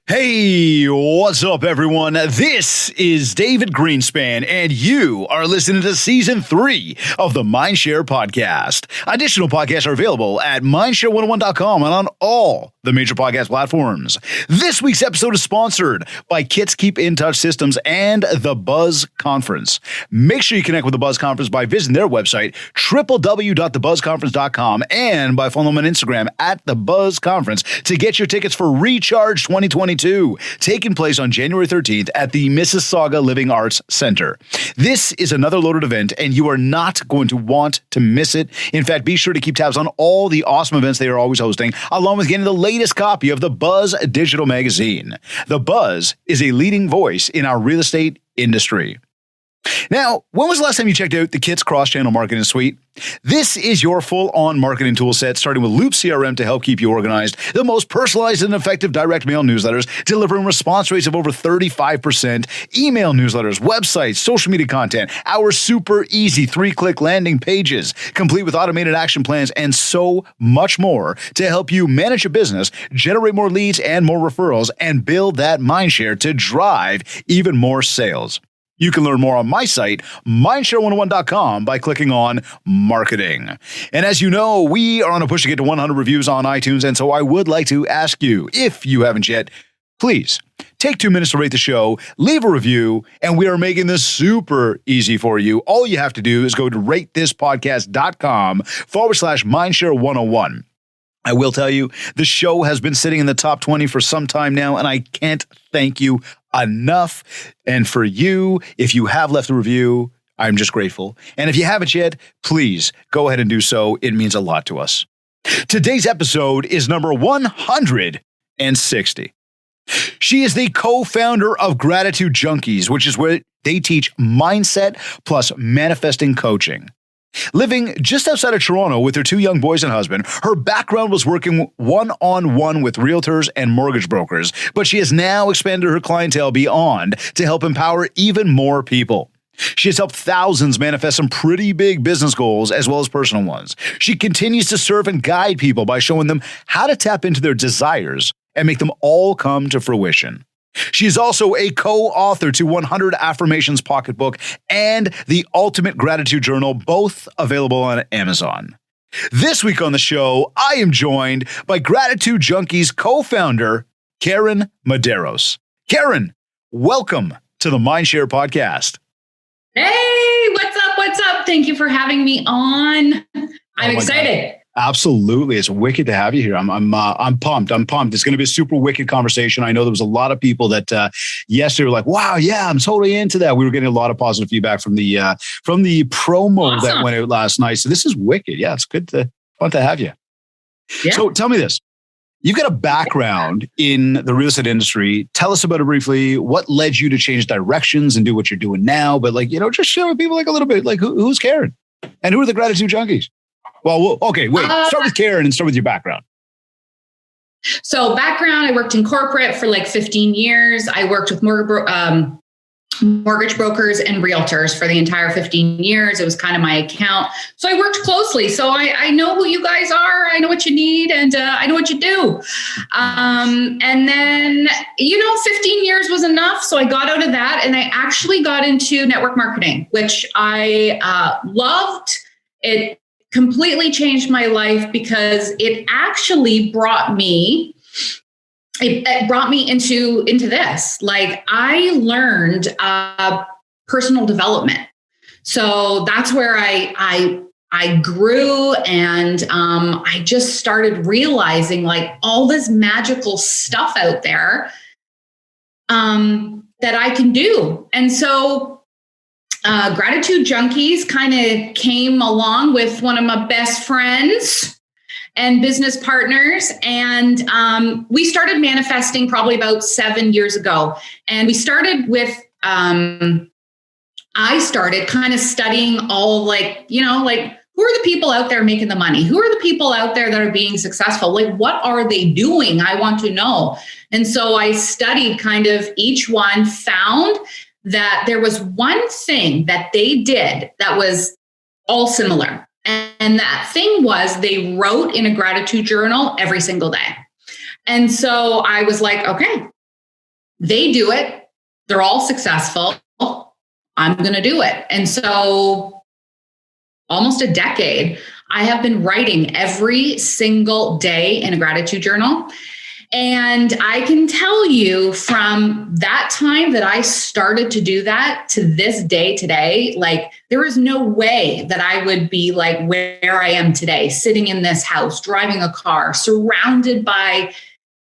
Hey, what's up, everyone? This is David Greenspan, and you are listening to Season 3 of the Mindshare Podcast. Additional podcasts are available at mindshare101.com and on all the major podcast platforms. This week's episode is sponsored by Kits Keep In Touch Systems and the Buzz Conference. Make sure you connect with the Buzz Conference by visiting their website, www.thebuzzconference.com, and by following them on Instagram at the Buzz Conference to get your tickets for Recharge 2022, taking place on January 13th at the Mississauga Living Arts Center. This is another loaded event, and you are not going to want to miss it. In fact, be sure to keep tabs on all the awesome events they are always hosting, along with getting the latest copy of the Buzz digital magazine. The Buzz is a leading voice in our real estate industry. Now, when was the last time you checked out the Kits Cross-Channel Marketing Suite? This is your full-on marketing tool set, starting with Loop CRM to help keep you organized, the most personalized and effective direct mail newsletters, delivering response rates of over 35%, email newsletters, websites, social media content, our super easy 3-click landing pages, complete with automated action plans, and so much more to help you manage your business, generate more leads and more referrals, and build that mindshare to drive even more sales. You can learn more on my site, mindshare101.com, by clicking on Marketing. And as you know, we are on a push to get to 100 reviews on iTunes, and so I would like to ask you, if you haven't yet, please take 2 minutes to rate the show, leave a review, and we are making this super easy for you. All you have to do is go to ratethispodcast.com/mindshare101. I will tell you, the show has been sitting in the top 20 for some time now, and I can't thank you enough. And for you, if you have left a review, I'm just grateful. And if you haven't yet, please go ahead and do so. It means a lot to us. Today's episode is number 160. She is the co-founder of Gratitude Junkies, which is where they teach mindset plus manifesting coaching. Living just outside of Toronto with her 2 young boys and husband, her background was working one-on-one with realtors and mortgage brokers, but she has now expanded her clientele beyond to help empower even more people. She has helped thousands manifest some pretty big business goals as well as personal ones. She continues to serve and guide people by showing them how to tap into their desires and make them all come to fruition. She is also a co-author to 100 Affirmations Pocketbook and the Ultimate Gratitude Journal, both available on Amazon. This week on the show, I am joined by Gratitude Junkies co-founder, Karyn Medeiros. Karyn, welcome to the Mindshare Podcast. Hey, what's up? What's up? Thank you for having me on. I'm excited. God. Absolutely. It's wicked to have you here. I'm pumped. I'm pumped. It's going to be a super wicked conversation. I know there was a lot of people that yesterday were like, wow, yeah, I'm totally into that. We were getting a lot of positive feedback from the promo that went out last night. So this is wicked. Yeah, it's fun to have you. Yeah. So tell me this. You've got a background in the real estate industry. Tell us about it briefly. What led you to change directions and do what you're doing now? But just share with people a little bit, who's Karyn and who are the Gratitude Junkies? Well, okay, wait. Start with Karyn and start with your background. So background, I worked in corporate for 15 years. I worked with mortgage brokers and realtors for the entire 15 years. It was kind of my account. So I worked closely. So I know who you guys are. I know what you need and I know what you do. And then, 15 years was enough. So I got out of that and I actually got into network marketing, which I loved. It completely changed my life because it actually brought me into this. I learned personal development. So that's where I grew and I just started realizing all this magical stuff out there that I can do. And so Gratitude Junkies kind of came along with one of my best friends and business partners. And we started manifesting probably about 7 years ago. And we started with, I started kind of studying all who are the people out there making the money? Who are the people out there that are being successful? What are they doing? I want to know. And so I studied kind of each one, found that there was one thing that they did that was all similar. And that thing was they wrote in a gratitude journal every single day. And so I was like, okay, They do it. They're all successful. I'm going to do it. And so almost a decade, I have been writing every single day in a gratitude journal. And I can tell you from that time that I started to do that to this day today, like there is no way that I would be like where I am today, sitting in this house, driving a car, surrounded by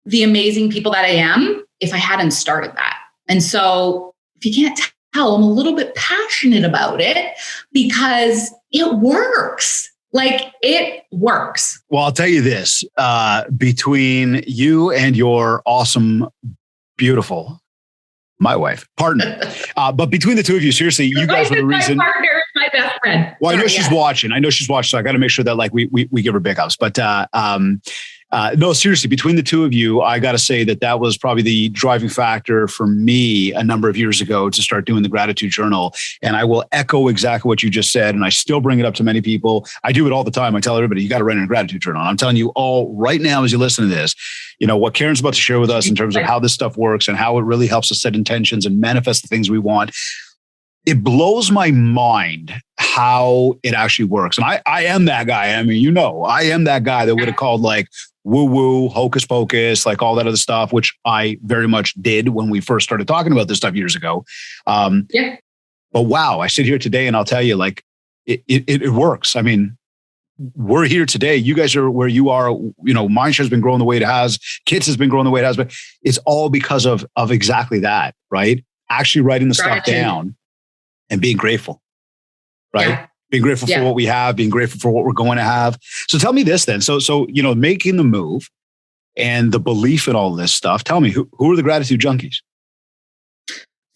the amazing people that I am, if I hadn't started that. And so if you can't tell, I'm a little bit passionate about it because it works. Like it works. Well, I'll tell you this, between you and your awesome, beautiful, my wife, partner, but between the two of you, seriously, you guys are the reason. My partner is my best friend. Well, I know she's watching. So I got to make sure that like we give her big ups. But no, seriously, between the two of you, I got to say that was probably the driving factor for me a number of years ago to start doing the gratitude journal. And I will echo exactly what you just said. And I still bring it up to many people. I do it all the time. I tell everybody, you got to write in a gratitude journal. I'm telling you all right now, as you listen to this, you know, what Karyn's about to share with us in terms of how this stuff works and how it really helps us set intentions and manifest the things we want. It blows my mind how it actually works. And I am that guy. I mean, you know, I am that guy that would have called like woo-woo, hocus pocus, like all that other stuff, which I very much did when we first started talking about this stuff years ago. But wow, I sit here today and I'll tell you, like, it works. I mean, we're here today. You guys are where you are. You know, Mindshare's been growing the way it has. Kids has been growing the way it has. But it's all because of exactly that, right? Actually writing the stuff down and being grateful, right? Yeah. Being grateful for what we have, being grateful for what we're going to have. So tell me this then. So you know, making the move and the belief in all this stuff. Tell me, who are the gratitude junkies?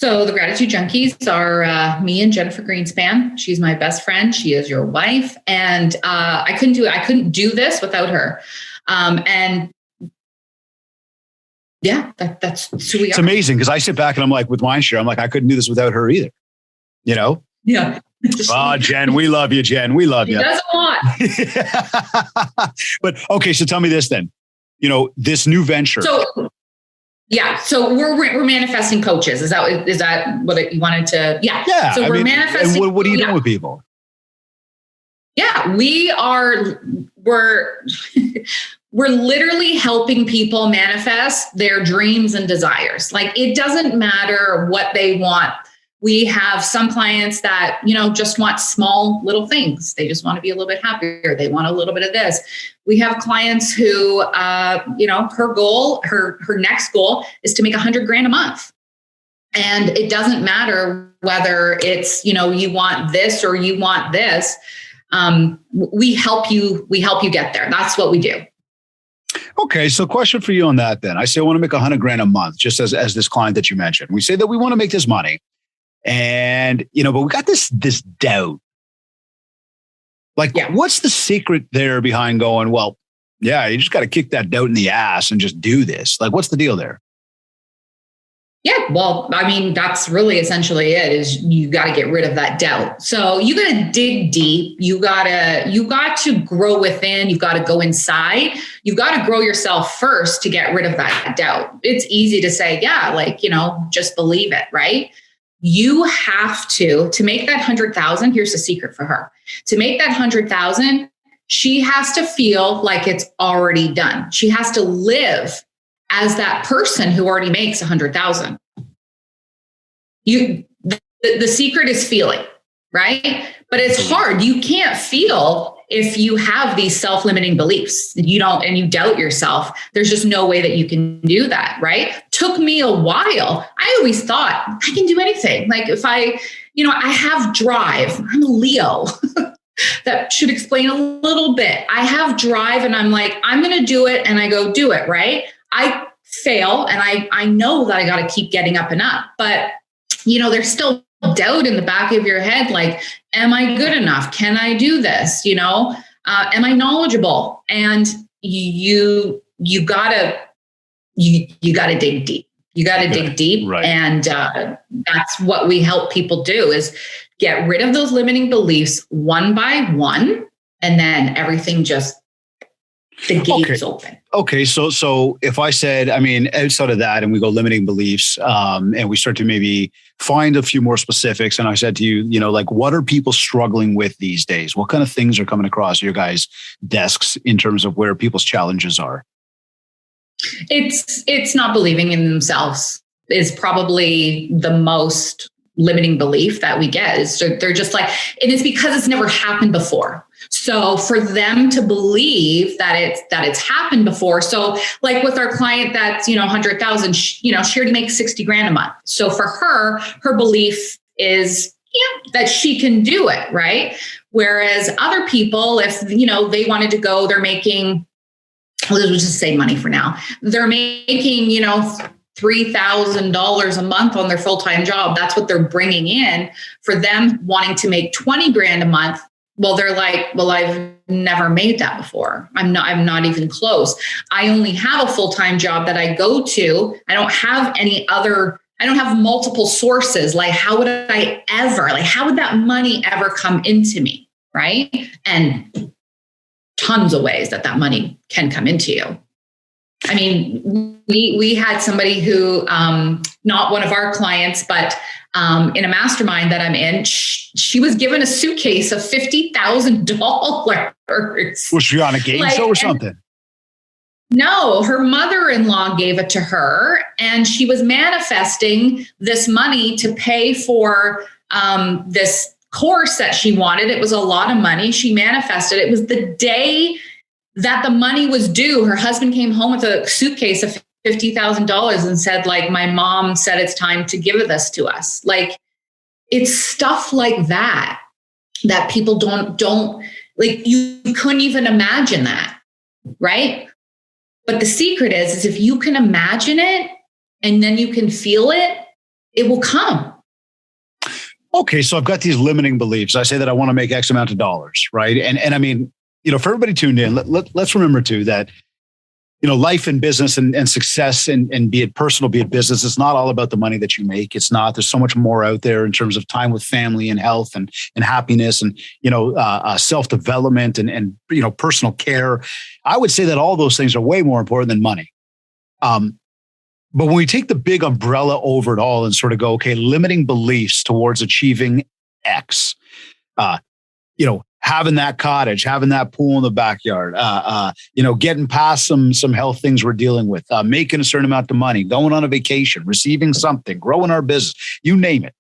So the gratitude junkies are me and Jennifer Greenspan. She's my best friend. She is your wife, and I couldn't do this without her. And yeah, that's who we are. It's amazing because I sit back and I'm like, with Mindshare, I'm like, I couldn't do this without her either. You know? Yeah. Oh, Jen, we love you, Jen. We love you. She does a lot. But okay, so tell me this then. You know, this new venture. So we're manifesting coaches. Is that what you wanted to? Yeah. Yeah. So we're manifesting. And what are you doing with people? Yeah, we're literally helping people manifest their dreams and desires. Like it doesn't matter what they want. We have some clients that, you know, just want small little things. They just want to be a little bit happier. They want a little bit of this. We have clients who, you know, her next goal is to make $100,000 a month. And it doesn't matter whether it's, you know, you want this or you want this. We help you get there. That's what we do. Okay. So question for you on that then. I say I want to make $100,000 a month, just as this client that you mentioned. We say that we want to make this money. And, you know, but we got this doubt. Like, what's the secret there behind going, well, yeah, you just got to kick that doubt in the ass and just do this. Like, what's the deal there? Yeah, well, I mean, that's really essentially it, is you got to get rid of that doubt. So you got to dig deep. You got to grow within. You've got to go inside. You've got to grow yourself first to get rid of that doubt. It's easy to say, yeah, like, you know, just believe it, right? You have to make that 100,000. Here's the secret for her. To make that 100,000, she has to feel like it's already done. She has to live as that person who already makes 100,000. The secret is feeling, right? But it's hard. You can't feel if you have these self-limiting beliefs. You don't, and you doubt yourself. There's just no way that you can do that, right? Took me a while. I always thought I can do anything. Like if I have drive. I'm a Leo. That should explain a little bit. I have drive and I'm like, I'm going to do it. And I go do it, right? I fail and I know that I got to keep getting up and up, but you know, there's still doubt in the back of your head. Like, am I good enough? Can I do this? You know, am I knowledgeable? And you gotta dig deep. You got to dig deep. Right. And that's what we help people do, is get rid of those limiting beliefs one by one. And then everything just, the gates open. Okay, so if I said, I mean, outside of that, and we go limiting beliefs, and we start to maybe find a few more specifics, and I said to you, like, what are people struggling with these days? What kind of things are coming across your guys' desks in terms of where people's challenges are? It's not believing in themselves is probably the most limiting belief that we get. Is they're just like, and it's because it's never happened before. So for them to believe that it's happened before. So like with our client that's, 100,000, she already makes 60 grand a month. So for her belief is, that she can do it. Right. Whereas other people, if, they wanted to go, they're making, let's just say money for now. They're making, $3,000 a month on their full-time job. That's what they're bringing in. For them wanting to make 20 grand a month. Well, they're like, well, I've never made that before. I'm not even close. I only have a full-time job that I go to. I don't have multiple sources. Like, how would that money ever come into me? Right. And tons of ways that money can come into you. I mean, we had somebody who, not one of our clients, but in a mastermind that I'm in, she was given a suitcase of $50,000. Was she on a game show or something? No, her mother-in-law gave it to her, and she was manifesting this money to pay for this course that she wanted. It was a lot of money. She manifested. It was the day that the money was due. Her husband came home with a suitcase of $50,000 and said, like, my mom said it's time to give this to us. Like, it's stuff like that people don't like, you couldn't even imagine that. Right. But the secret is if you can imagine it and then you can feel it, it will come. Okay. So I've got these limiting beliefs. I say that I want to make X amount of dollars. Right. And I mean, for everybody tuned in, let's remember too that, life and business and success and be it personal, be it business, it's not all about the money that you make. It's not. There's so much more out there in terms of time with family and health and happiness and, self-development and personal care. I would say that all those things are way more important than money. But when we take the big umbrella over it all and sort of go, okay, limiting beliefs towards achieving X, having that cottage, having that pool in the backyard, getting past some health things we're dealing with, making a certain amount of money, going on a vacation, receiving something, growing our business, you name it,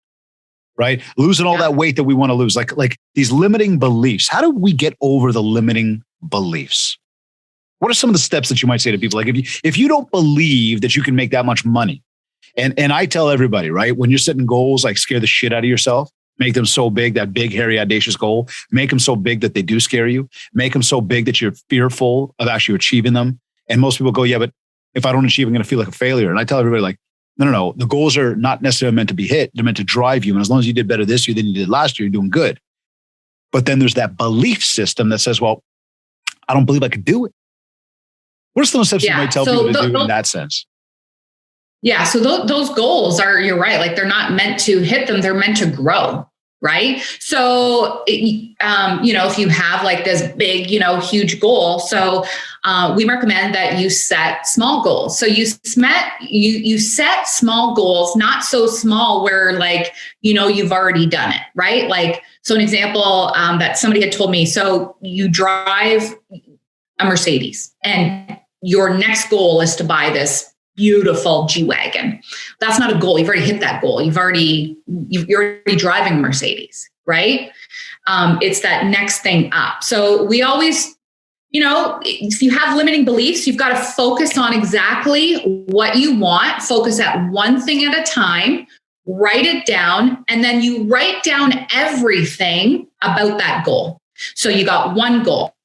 right? Losing all that weight that we want to lose, like these limiting beliefs. How do we get over the limiting beliefs? What are some of the steps that you might say to people? Like if you don't believe that you can make that much money, and I tell everybody, right, when you're setting goals, like scare the shit out of yourself. Make them so big, that big, hairy, audacious goal. Make them so big that they do scare you. Make them so big that you're fearful of actually achieving them. And most people go, yeah, but if I don't achieve, I'm going to feel like a failure. And I tell everybody, like, no. The goals are not necessarily meant to be hit. They're meant to drive you. And as long as you did better this year than you did last year, you're doing good. But then there's that belief system that says, well, I don't believe I could do it. What are some steps you might tell people to do in that sense? Yeah. So those goals you're right. Like, they're not meant to hit them. They're meant to grow. Right. So, if you have like this big, huge goal, so we recommend that you set small goals. So you set small goals, not so small where like, you've already done it. Right. Like, so an example that somebody had told me, so you drive a Mercedes and your next goal is to buy this beautiful G-Wagon. That's not a goal. You've already hit that goal. You're already driving a Mercedes, right? It's that next thing up. So we always, if you have limiting beliefs, you've got to focus on exactly what you want, focus at one thing at a time, write it down, and then you write down everything about that goal. So you got one goal.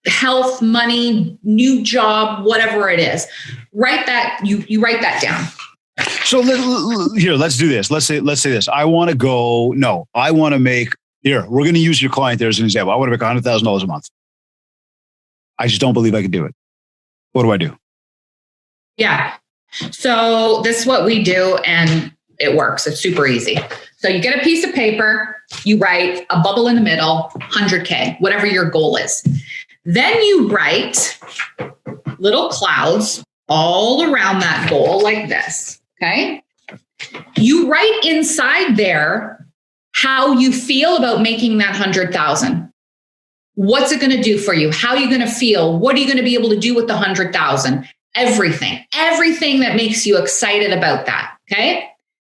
Health, money, new job, whatever it is. Write that, you write that down. So let's do this. Let's say this. I want to make, we're going to use your client there as an example. I want to make $100,000 a month. I just don't believe I could do it. What do I do? Yeah. So this is what we do, and it works. It's super easy. So you get a piece of paper, you write a bubble in the middle, 100K, whatever your goal is. Then you write little clouds all around that goal like this. Okay. You write inside there how you feel about making that 100,000. What's it going to do for you? How are you going to feel? What are you going to be able to do with the 100,000? Everything that makes you excited about that. Okay.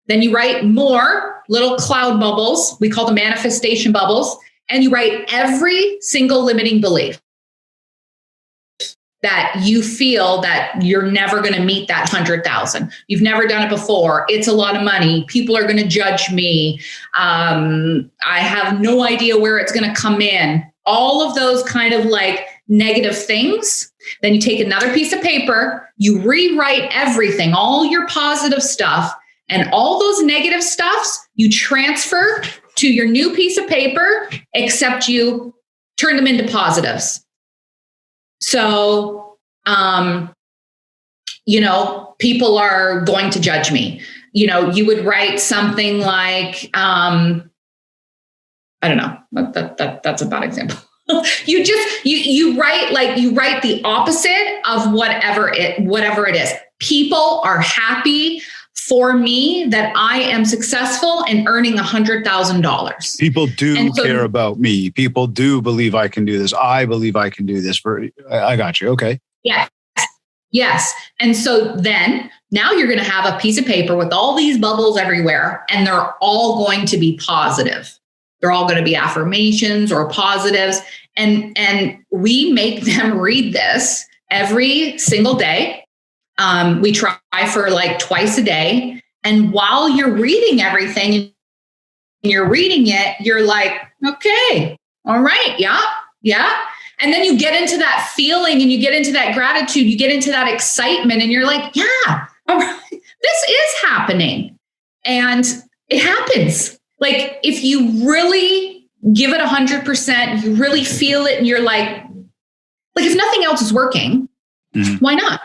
Then you write more little cloud bubbles. We call them manifestation bubbles. And you write every single limiting belief that you feel that you're never going to meet that 100,000. You've never done it before. It's a lot of money. People are going to judge me. I have no idea where it's going to come in. All of those kind of like negative things. Then you take another piece of paper, you rewrite everything, all your positive stuff, and all those negative stuffs you transfer to your new piece of paper, except you turn them into positives. So, people are going to judge me. You would write something like, I don't know, that's a bad example. You write the opposite of whatever it is. People are happy for me that I am successful and earning $100,000. People do care about me. People do believe I can do this. I believe I can do this. I got you. Okay. Yes. And so then now you're going to have a piece of paper with all these bubbles everywhere, and they're all going to be positive. They're all going to be affirmations or positives. And we make them read this every single day. We try for like twice a day. And while you're reading everything and you're reading it, you're like, okay, all right. Yeah. And then you get into that feeling and you get into that gratitude, you get into that excitement, and you're like, yeah, all right, this is happening. And it happens. Like if you really give it 100%, you really feel it, and you're like if nothing else is working, why not?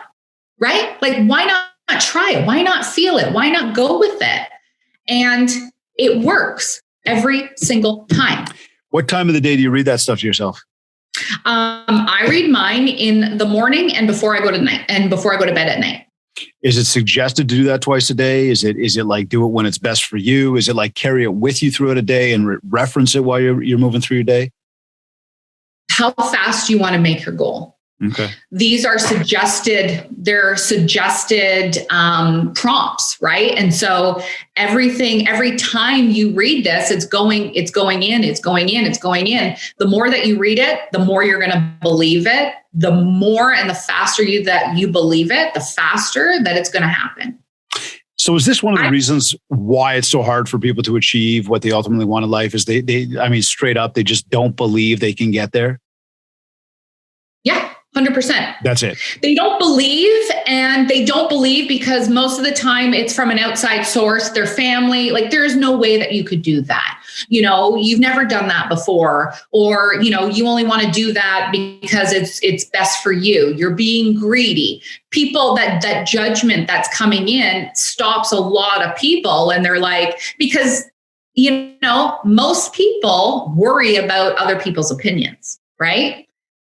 Right? Like, why not try it? Why not feel it? Why not go with it? And it works every single time. What time of the day do you read that stuff to yourself? I read mine in the morning and before I go to bed at night. Is it suggested to do that twice a day? Is it like do it when it's best for you? Is it like carry it with you throughout a day and reference it while you're moving through your day? How fast you want to make your goal. Okay. These are suggested prompts, right? And so every time you read this, it's going in. The more that you read it, the more you're going to believe it. The more and the faster that you believe it, the faster that it's going to happen. So is this one of the reasons why it's so hard for people to achieve what they ultimately want in life? Is they straight up, they just don't believe they can get there? Yeah. 100%. That's it. They don't believe because most of the time it's from an outside source, their family. Like there's no way that you could do that. You've never done that before, or, you only want to do that because it's best for you. You're being greedy. People that judgment that's coming in stops a lot of people. And they're like, because, most people worry about other people's opinions, right?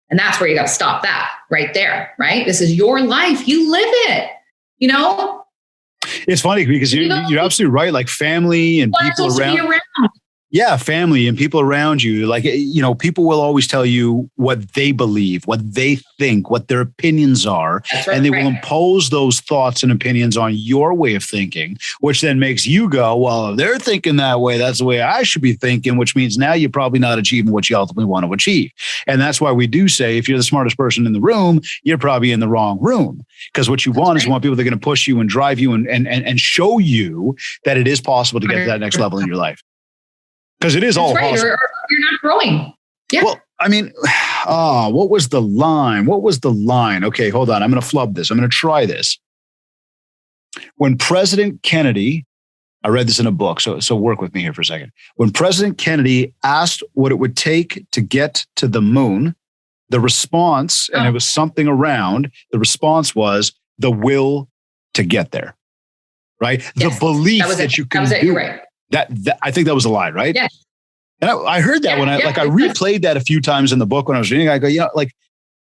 And that's where you got to stop that right there, right? This is your life. You live it, It's funny because you're absolutely right. Like family and people around. Yeah, family and people around you. Like, people will always tell you what they believe, what they think, what their opinions are. Right, and they will impose those thoughts and opinions on your way of thinking, which then makes you go, well, if they're thinking that way, that's the way I should be thinking, which means now you're probably not achieving what you ultimately want to achieve. And that's why we do say, if you're the smartest person in the room, you're probably in the wrong room. Because what you want is you want people that are going to push you and drive you and show you that it is possible to get to that next level in your life. Because it is all possible. Or you're not growing. Yeah. Well, what was the line? Okay, hold on. I'm going to flub this. I'm going to try this. When President Kennedy, I read this in a book, so work with me here for a second. When President Kennedy asked what it would take to get to the moon, the response, and it was something around, the response was the will to get there, right? Yes. The belief that you can do it. You're right. That I think that was a lie, right? Yeah. And I heard that I replayed that a few times in the book when I was reading. I go,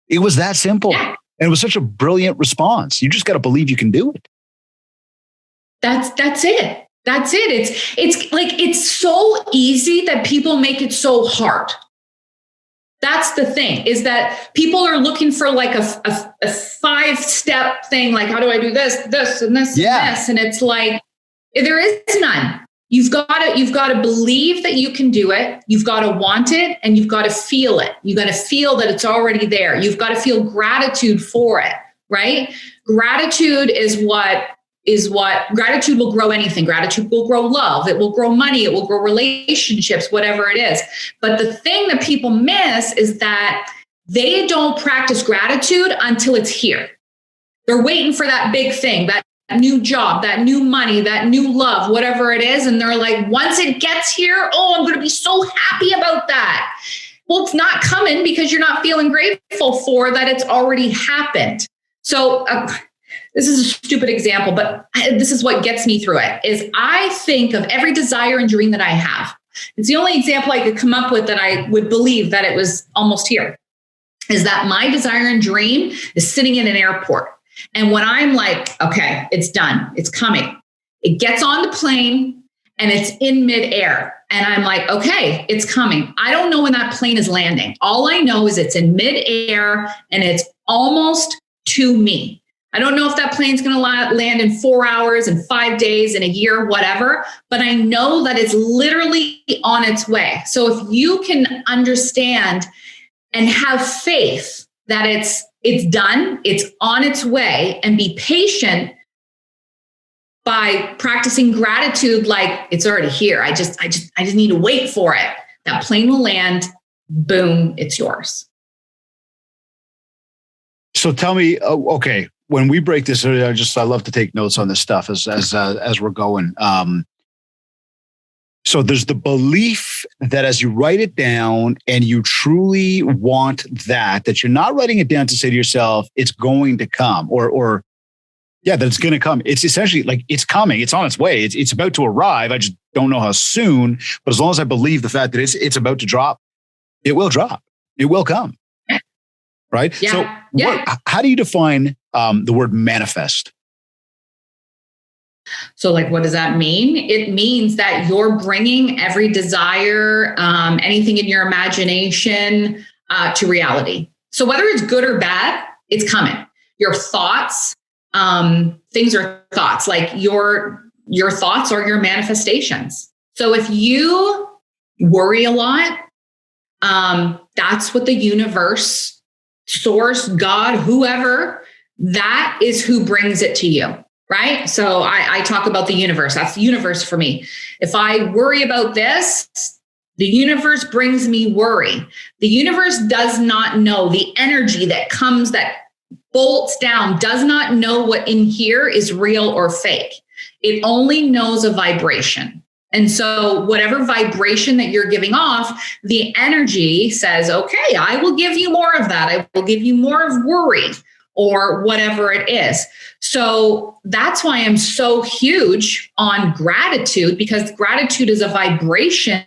it was that simple. Yeah. And it was such a brilliant response. You just got to believe you can do it. That's it. That's it. It's like, it's so easy that people make it so hard. That's the thing, is that people are looking for like a 5-step thing. Like, how do I do this, this, and this, and this? And it's like, there is none. You've got to believe that you can do it. You've got to want it, and you've got to feel it. You got to feel that it's already there. You've got to feel gratitude for it, right? Gratitude is what gratitude will grow anything. Gratitude will grow love. It will grow money. It will grow relationships, whatever it is. But the thing that people miss is that they don't practice gratitude until it's here. They're waiting for that big thing, that new job, that new money, that new love, whatever it is. And they're like, once it gets here, I'm going to be so happy about that. Well, it's not coming because you're not feeling grateful for that it's already happened. So this is a stupid example, but this is what gets me through it, is I think of every desire and dream that I have. It's the only example I could come up with that I would believe that it was almost here, is that my desire and dream is sitting in an airport. And when I'm like, okay, it's done, it's coming, it gets on the plane and it's in midair. And I'm like, okay, it's coming. I don't know when that plane is landing. All I know is it's in midair and it's almost to me. I don't know if that plane's going to land in 4 hours and 5 days in a year, whatever, but I know that it's literally on its way. So if you can understand and have faith that it's done, it's on its way, and be patient by practicing gratitude, like it's already here. I just need to wait for it. That plane will land, boom, it's yours. So tell me, okay, when we break this, I love to take notes on this stuff as we're going. So there's the belief that as you write it down and you truly want that you're not writing it down to say to yourself, it's going to come, or that it's going to come. It's essentially like it's coming. It's on its way. It's about to arrive. I just don't know how soon, but as long as I believe the fact that it's about to drop, it will drop. It will come. Right? Yeah. So how do you define the word manifest? So like, what does that mean? It means that you're bringing every desire, anything in your imagination to reality. So whether it's good or bad, it's coming. Your thoughts, things are thoughts, like your thoughts are your manifestations. So if you worry a lot, that's what the universe, source, God, whoever, that is who brings it to you. Right? So I talk about the universe. That's the universe for me. If I worry about this, the universe brings me worry. The universe does not know the energy that comes, that bolts down, does not know what in here is real or fake. It only knows a vibration. And so whatever vibration that you're giving off, the energy says, okay, I will give you more of that. I will give you more of worry, or whatever it is. So that's why I'm so huge on gratitude, because gratitude is a vibration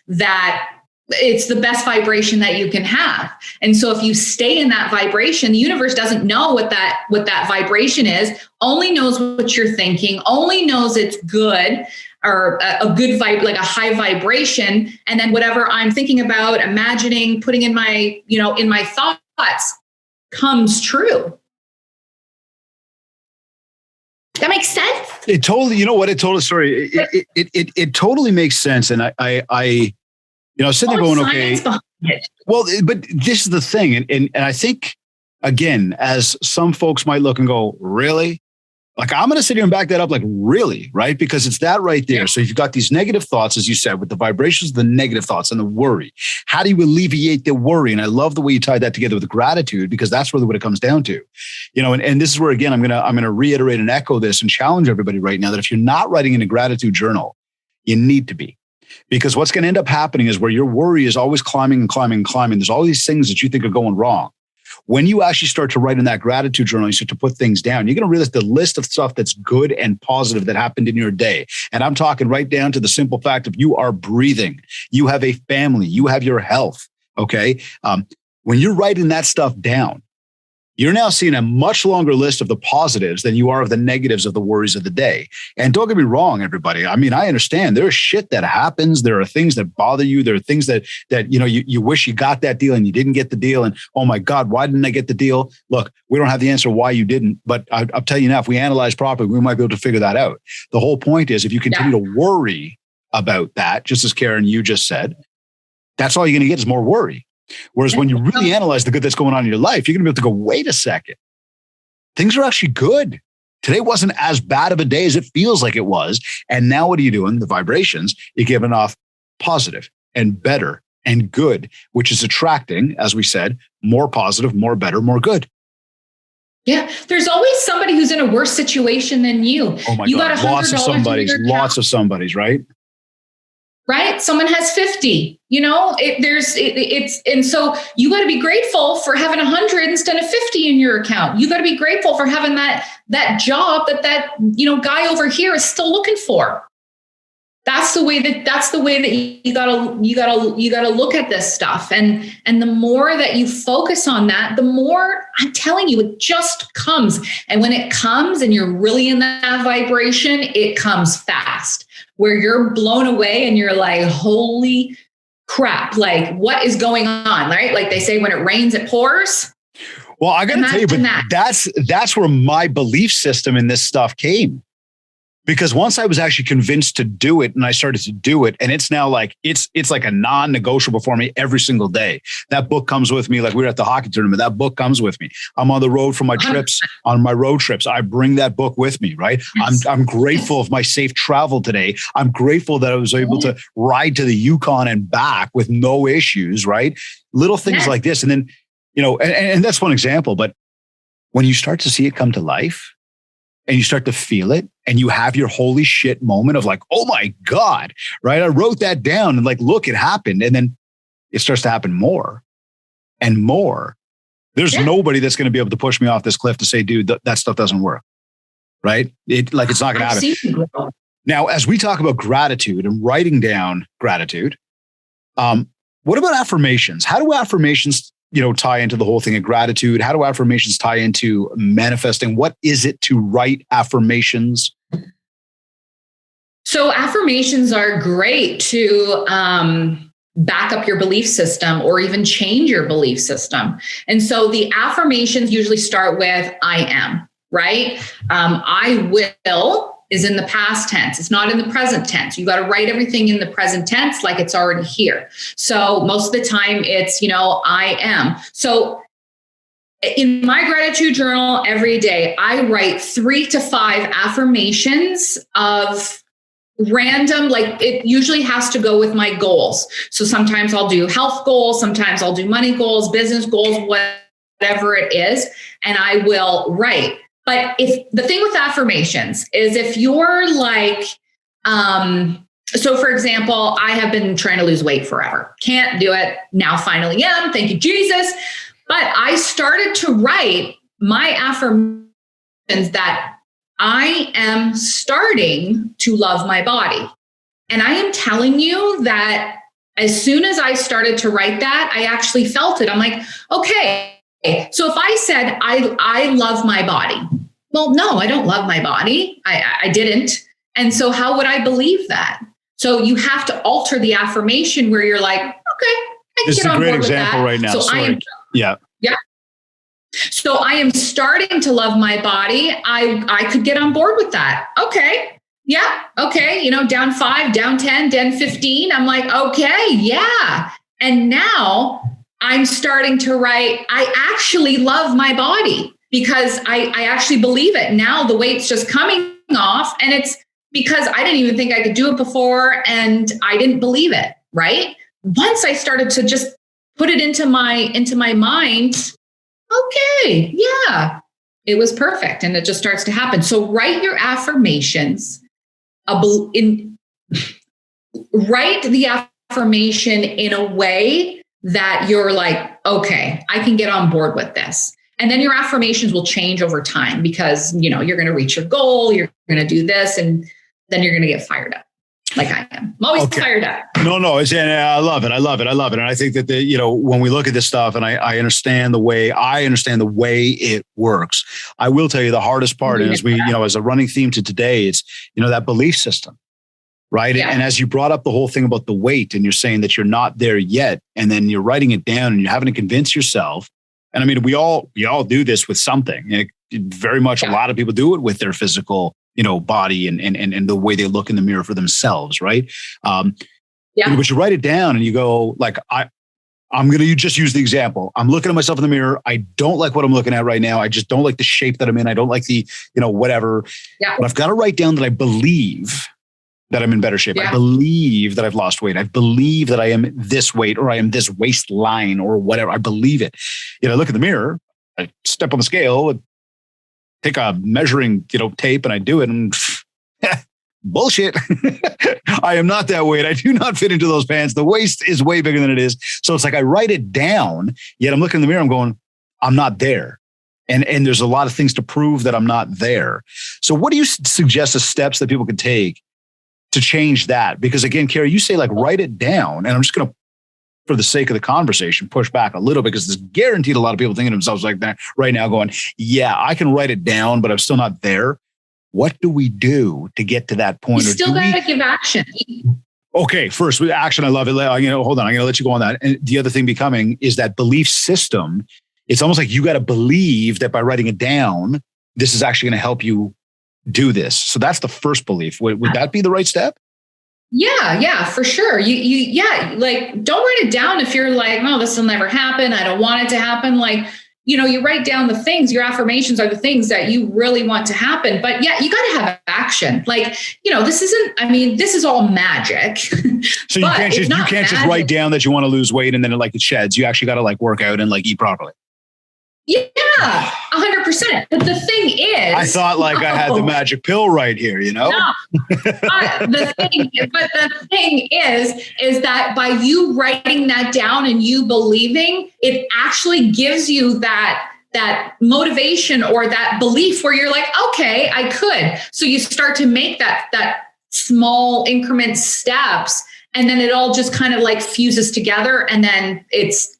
that it's the best vibration that you can have. And so if you stay in that vibration, the universe doesn't know what that vibration is, only knows what you're thinking, only knows it's good, or a good vibe, like a high vibration. And then whatever I'm thinking about, imagining, putting in my, in my thoughts, comes true. That makes sense. It totally, sorry. It totally makes sense. And I sitting there going, okay, well, but this is the thing. And I think, again, as some folks might look and go, really? Like, I'm going to sit here and back that up, like, really, right? Because it's that right there. Yeah. So you've got these negative thoughts, as you said, with the vibrations, the negative thoughts and the worry. How do you alleviate the worry? And I love the way you tied that together with gratitude, because that's really what it comes down to. And this is where, again, I'm going to reiterate and echo this and challenge everybody right now that if you're not writing in a gratitude journal, you need to be. Because what's going to end up happening is where your worry is always climbing and climbing and climbing. There's all these things that you think are going wrong. When you actually start to write in that gratitude journal, you start to put things down, you're going to realize the list of stuff that's good and positive that happened in your day. And I'm talking right down to the simple fact of you are breathing, you have a family, you have your health. Okay. When you're writing that stuff down, you're now seeing a much longer list of the positives than you are of the negatives of the worries of the day. And don't get me wrong, everybody. I mean, I understand there's shit that happens. There are things that bother you. There are things that you wish you got that deal and you didn't get the deal. And oh my God, why didn't I get the deal? Look, we don't have the answer why you didn't, but I'll tell you now, if we analyze properly, we might be able to figure that out. The whole point is if you continue to worry about that, just as Karyn, you just said, that's all you're going to get is more worry. Whereas when you really analyze the good that's going on in your life, you're going to be able to go, wait a second. Things are actually good. Today wasn't as bad of a day as it feels like it was. And now what are you doing? The vibrations, you're giving off positive and better and good, which is attracting, as we said, more positive, more better, more good. Yeah. There's always somebody who's in a worse situation than you. Oh my you God. Got lots of somebody's, right? Right? Someone has 50, and so you got to be grateful for having 100 instead of 50 in your account. You got to be grateful for having that job that guy over here is still looking for. That's the way that you gotta look at this stuff. And the more that you focus on that, the more, I'm telling you, it just comes. And when it comes and you're really in that vibration, it comes fast, where you're blown away and you're like, holy crap, like what is going on, right? Like they say, when it rains, it pours. Well, I got to tell you, but that's where my belief system in this stuff came. Because once I was actually convinced to do it and I started to do it, and it's now like, it's like a non-negotiable for me every single day. That book comes with me. Like we were at the hockey tournament, that book comes with me. I'm on the road for my trips, on my road trips. I bring that book with me, right? Yes. I'm grateful of my safe travel today. I'm grateful that I was able to ride to the Yukon and back with no issues, right? Little things like this. And then, and that's one example, but when you start to see it come to life, and you start to feel it and you have your holy shit moment of like, oh my God, right? I wrote that down and like, look, it happened. And then it starts to happen more and more. There's nobody that's going to be able to push me off this cliff to say, dude, that stuff doesn't work, right? It's not going to happen. Now, as we talk about gratitude and writing down gratitude, what about affirmations? How do affirmations tie into the whole thing of gratitude? How do affirmations tie into manifesting? What is it to write affirmations? So affirmations are great to back up your belief system or even change your belief system. And so the affirmations usually start with I am, right? I will is in the past tense. It's not in the present tense. You got to write everything in the present tense like it's already here. So most of the time it's, I am. So in my gratitude journal every day, I write 3 to 5 affirmations of random, like it usually has to go with my goals. So sometimes I'll do health goals. Sometimes I'll do money goals, business goals, whatever it is. And I will write. But if the thing with affirmations is if you're like, so for example, I have been trying to lose weight forever. Can't do it. Now finally am. Thank you, Jesus. But I started to write my affirmations that I am starting to love my body. And I am telling you that as soon as I started to write that, I actually felt it. I'm like, okay. So if I said, I love my body, well, no, I don't love my body. I didn't. And so how would I believe that? So you have to alter the affirmation where you're like, okay, I can get on board with that. This is a great example right now. So yeah. So I am starting to love my body. I could get on board with that. Okay. Yeah. Okay. Down 5, down 10, down 15. I'm like, okay. Yeah. And now I'm starting to write, I actually love my body because I actually believe it. Now the weight's just coming off, and it's because I didn't even think I could do it before and I didn't believe it, right? Once I started to just put it into my mind, okay, yeah, it was perfect. And it just starts to happen. So write your affirmations, write the affirmation in a way that you're like, okay, I can get on board with this. And then your affirmations will change over time because, you're going to reach your goal, you're going to do this, and then you're going to get fired up. like I am. I'm always fired up. No, and I love it. And I think that when we look at this stuff, and I understand the way it works. I will tell you the hardest part is as a running theme to today, it's that belief system. Right. Yeah. And as you brought up the whole thing about the weight, and you're saying that you're not there yet, and then you're writing it down and you're having to convince yourself. And I mean, we all do this with something. Very much a lot of people do it with their physical, body and the way they look in the mirror for themselves. Right. But you write it down and you go like, I'm going to just use the example. I'm looking at myself in the mirror. I don't like what I'm looking at right now. I just don't like the shape that I'm in. I don't like the, whatever. Yeah. But I've got to write down that I believe that I'm in better shape. Yeah. I believe that I've lost weight. I believe that I am this weight, or I am this waistline, or whatever. I believe it. I look in the mirror, I step on the scale, take a measuring, tape, and I do it, and bullshit. I am not that weight. I do not fit into those pants. The waist is way bigger than it is. So it's like I write it down, yet I'm looking in the mirror, I'm going, I'm not there. And there's a lot of things to prove that I'm not there. So what do you suggest as steps that people could take to change that? Because again, Karyn, you say like, write it down. And I'm just going to, for the sake of the conversation, push back a little bit, because there's guaranteed a lot of people thinking to themselves like that right now going, yeah, I can write it down, but I'm still not there. What do we do to get to that point? You still got to give action. Okay, first with action, I love it. Hold on, I'm going to let you go on that. And the other thing becoming is that belief system. It's almost like you got to believe that by writing it down, this is actually going to help you do this. So that's the first belief. Would that be the right step? Yeah, for sure. Like don't write it down if you're like, oh, this will never happen. I don't want it to happen. Like, you write down the things, your affirmations are the things that you really want to happen. But yeah, you got to have action. Like, this is all magic. So you can't just write down that you want to lose weight and then it sheds. You actually got to work out and eat properly. Yeah, 100%. But the thing is, I thought I had the magic pill right here, No. the thing is that by you writing that down and you believing, it actually gives you that motivation or that belief where you're like, okay, I could. So you start to make that small increment steps. And then it all just kind of fuses together, and then it's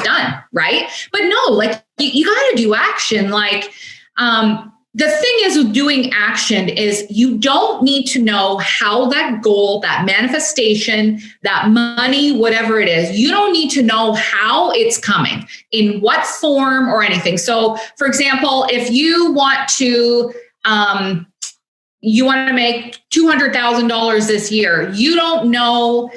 done, right? But no, you got to do action. The thing is with doing action is you don't need to know how that goal, that manifestation, that money, whatever it is, you don't need to know how it's coming, in what form or anything. So, for example, if you want to make $200,000 this year, you don't know,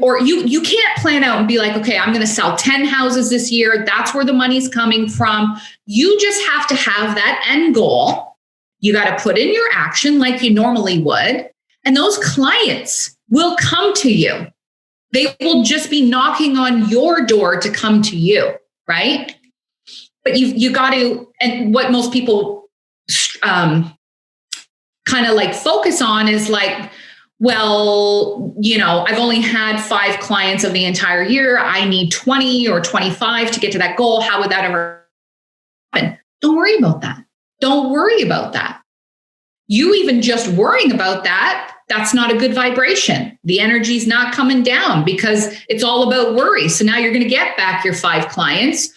or you can't plan out and be like, okay, I'm going to sell 10 houses this year. That's where the money's coming from. You just have to have that end goal. You got to put in your action like you normally would. And those clients will come to you. They will just be knocking on your door to come to you, right? But you got to, and what most people kind of focus on is well, I've only had 5 clients of the entire year. I need 20 or 25 to get to that goal. How would that ever happen? Don't worry about that. Don't worry about that. You even just worrying about that, that's not a good vibration. The energy's not coming down because it's all about worry. So now you're going to get back your 5 clients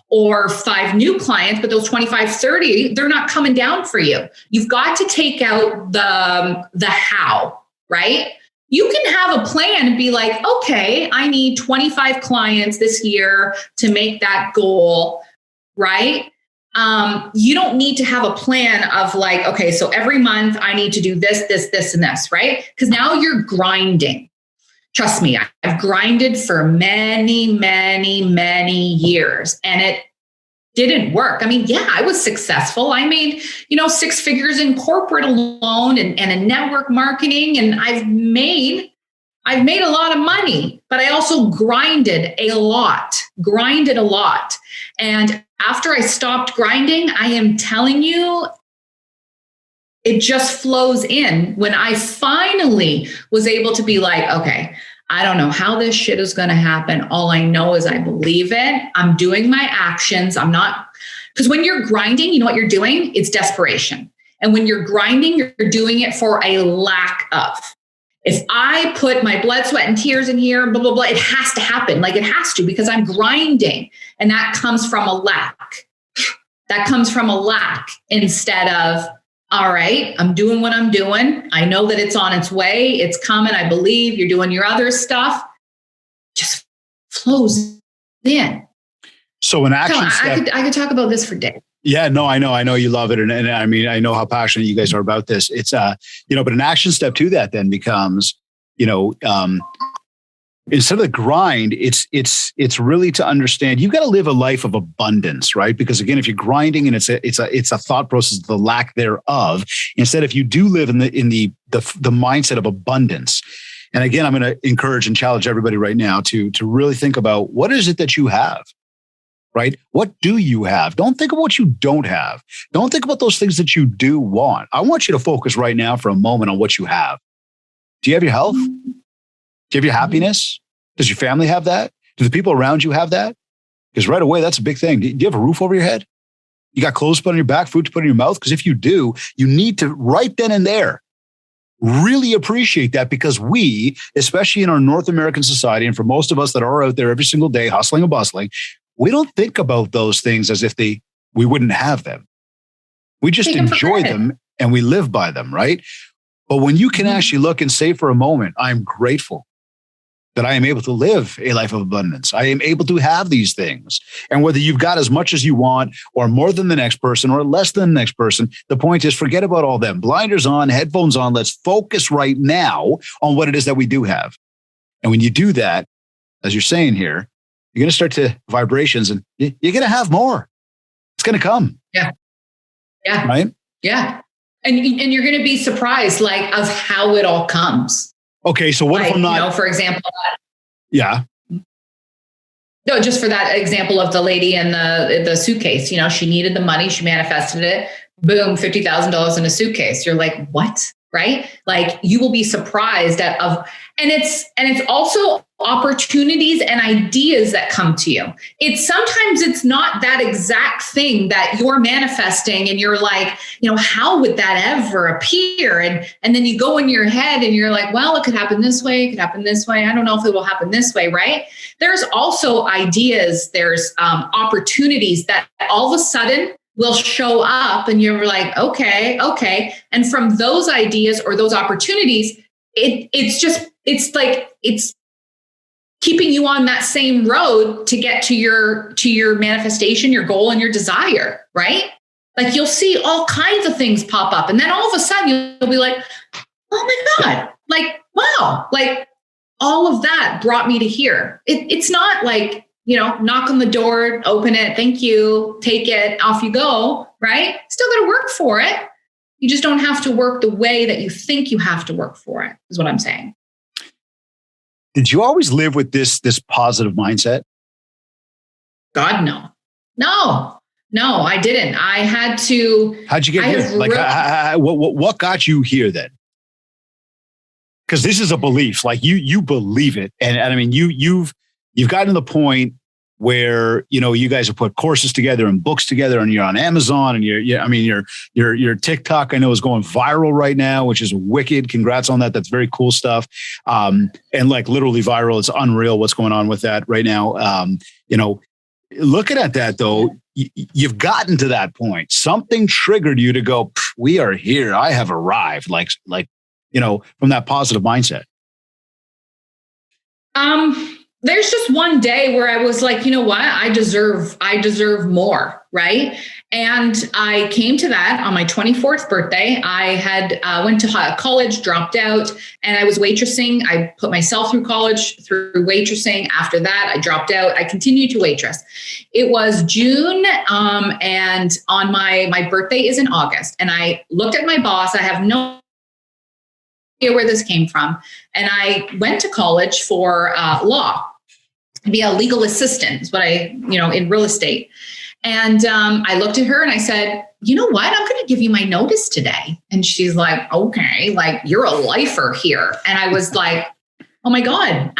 or 5 new clients, but those 25, 30, they're not coming down for you. You've got to take out the how, right? You can have a plan and be like, okay, I need 25 clients this year to make that goal, right? You don't need to have a plan of okay, so every month I need to do this, and this, right? Because now you're grinding. Trust me, I've grinded for many, many, many years, and it didn't work. I mean, yeah, I was successful. I made, 6 figures in corporate alone and in network marketing, and I've made a lot of money, but I also grinded a lot. And after I stopped grinding, I am telling you, it just flows in when I finally was able to be like, okay, I don't know how this shit is going to happen. All I know is I believe it. I'm doing my actions. Because when you're grinding, you know what you're doing? It's desperation. And when you're grinding, you're doing it for a lack of. if I put my blood, sweat, and tears in here, blah, blah, blah, it has to happen. Like it has to, because I'm grinding. And that comes from a lack. That comes from a lack instead of, all right, I'm doing what I'm doing. I know that it's on its way. It's coming. I believe you're doing your other stuff. Just flows in. So an action step. I could talk about this for days. Yeah, no, I know you love it. And I mean, I know how passionate you guys are about this. It's, but an action step to that then becomes, instead of the grind, it's really to understand you've got to live a life of abundance, right? Because again, if you're grinding and it's a thought process of the lack thereof, instead, if you do live in the mindset of abundance. And again, I'm going to encourage and challenge everybody right now to really think about what is it that you have, right? What do you have? Don't think of what you don't have. Don't think about those things that you do want. I want you to focus right now for a moment on what you have. Do you have your health? Do you have your happiness? Does your family have that? Do the people around you have that? Because right away, that's a big thing. Do you have a roof over your head? You got clothes to put on your back, food to put in your mouth? Because if you do, you need to right then and there really appreciate that, because we, especially in our North American society, and for most of us that are out there every single day hustling and bustling, we don't think about those things as if we wouldn't have them. We just enjoy them and we live by them, right? But when you can actually look and say for a moment, I'm grateful that I am able to live a life of abundance. I am able to have these things. And whether you've got as much as you want or more than the next person or less than the next person, the point is forget about all them. Blinders on, headphones on. Let's focus right now on what it is that we do have. And when you do that, as you're saying here, you're going to start to vibrations and you're going to have more. It's going to come. Yeah. Yeah. Right? Yeah. And you're going to be surprised of how it all comes. Okay, so what if I'm not? For example. Yeah. No, just for that example of the lady in the suitcase. She needed the money. She manifested it. Boom, $50,000 in a suitcase. You're like, what? Right? You will be surprised and it's also opportunities and ideas that come to you. Sometimes it's not that exact thing that you're manifesting and you're like, how would that ever appear? And then you go in your head and you're like, well, it could happen this way. It could happen this way. I don't know if it will happen this way. Right. There's also ideas. There's opportunities that all of a sudden will show up and you're like, okay. And from those ideas or those opportunities, it's keeping you on that same road to get to your manifestation, your goal, and your desire, right? You'll see all kinds of things pop up. And then all of a sudden you'll be like, oh my God, wow, all of that brought me to here. It's not knock on the door, open it, thank you, take it, off you go, right? Still got to work for it. You just don't have to work the way that you think you have to work for it, is what I'm saying. Did you always live with this positive mindset? God, no. No, I didn't. I had to. How'd you get here? What got you here then? Because this is a belief. You believe it, and I mean you've gotten to the point where you guys have put courses together and books together, and you're on Amazon, and your TikTok I know is going viral right now, which is wicked. Congrats on that. That's very cool stuff. And literally viral. It's unreal what's going on with that right now. Looking at that though, you've gotten to that point. Something triggered you to go, we are here. I have arrived. From that positive mindset. There's just one day where I was like, you know what? I deserve more. Right. And I came to that on my 24th birthday. I had went to college, dropped out, and I was waitressing. I put myself through college through waitressing. After that, I dropped out. I continued to waitress. It was June. And on my birthday is in August. And I looked at my boss. I have no idea where this came from. And I went to college for law, to be a legal assistant is what in real estate. And I looked at her and I said, you know what? I'm going to give you my notice today. And she's like, okay, you're a lifer here. And I was like, oh my God,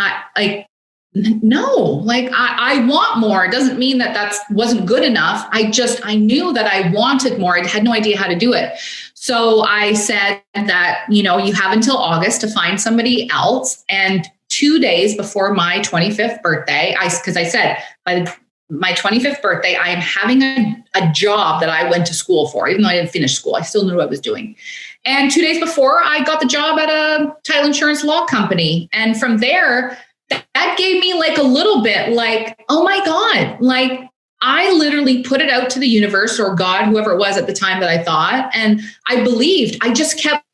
no, like I want more. It doesn't mean that wasn't good enough. I knew that I wanted more. I had no idea how to do it. So I said that, you have until August to find somebody else. And 2 days before my 25th birthday, because I said by my 25th birthday, I am having a job that I went to school for, even though I didn't finish school. I still knew what I was doing. And 2 days before, I got the job at a title insurance law company. And from there, that gave me like a little bit like, oh my God, like I literally put it out to the universe or God, whoever it was at the time that I thought. And I believed. I just kept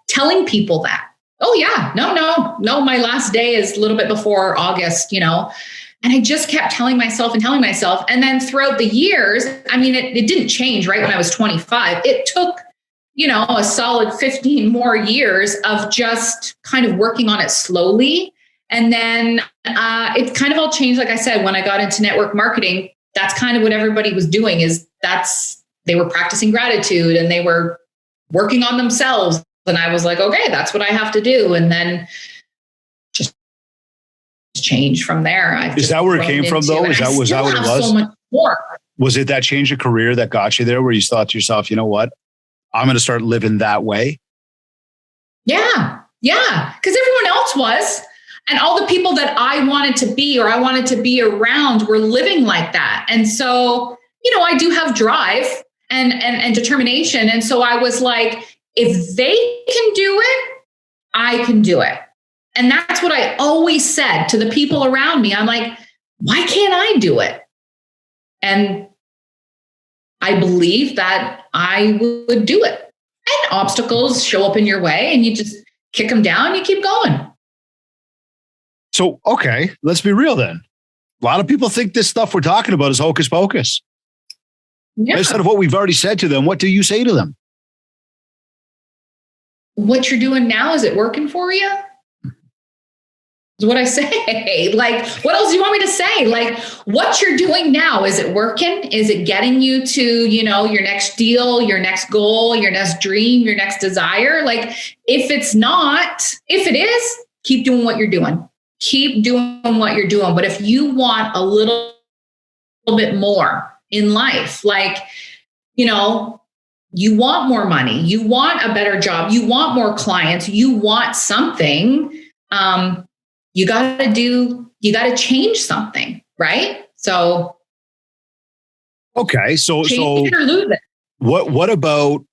telling people that. Oh yeah, no, my last day is a little bit before August, And I just kept telling myself. And then throughout the years, I mean, it didn't change right when I was 25. It took, a solid 15 more years of just kind of working on it slowly. And then it kind of all changed. Like I said, when I got into network marketing, that's kind of what everybody was doing they were practicing gratitude and they were working on themselves. And I was like, okay, that's what I have to do. And then just change from there. Is that where it came from though? Was that what it was? So much more. Was it that change of career that got you there where you thought to yourself, you know what? I'm going to start living that way? Yeah. Because everyone else was. And all the people that I wanted to be or I wanted to be around were living like that. And so, I do have drive and determination. And so I was like, if they can do it, I can do it. And that's what I always said to the people around me. I'm like, why can't I do it? And I believe that I would do it. And obstacles show up in your way and you just kick them down, you keep going. So, okay, let's be real then. A lot of people think this stuff we're talking about is hocus pocus. Yeah. Instead of what we've already said to them, what do you say to them? What you're doing now, is it working for you? Is what I say. Like, what else do you want me to say? Like, what you're doing now, is it working? Is it getting you to, your next deal, your next goal, your next dream, your next desire? Like, if it's not, if it is, keep doing what you're doing. Keep doing what you're doing. But if you want a little bit more in life, like, you want more money, you want a better job, you want more clients, you want something, you got to change something, right? So. Okay. So change it or lose it. What about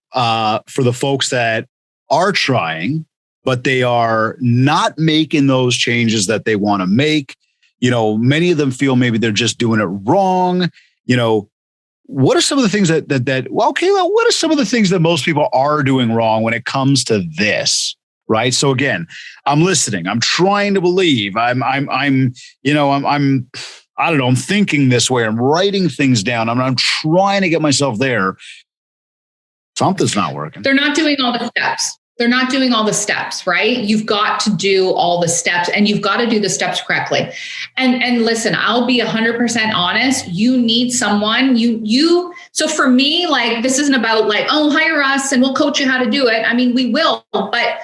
for the folks that are trying, but they are not making those changes that they want to make? Many of them feel maybe they're just doing it wrong. What are some of the things what are some of the things that most people are doing wrong when it comes to this? Right. So again, I'm listening. I'm trying to believe. I don't know. I'm thinking this way. I'm writing things down. I'm trying to get myself there. Something's not working. They're not doing all the steps. Right? You've got to do all the steps and you've got to do the steps correctly. And listen, I'll be 100% honest. You need someone so for me, like, this isn't about like, oh, hire us and we'll coach you how to do it. I mean, we will, but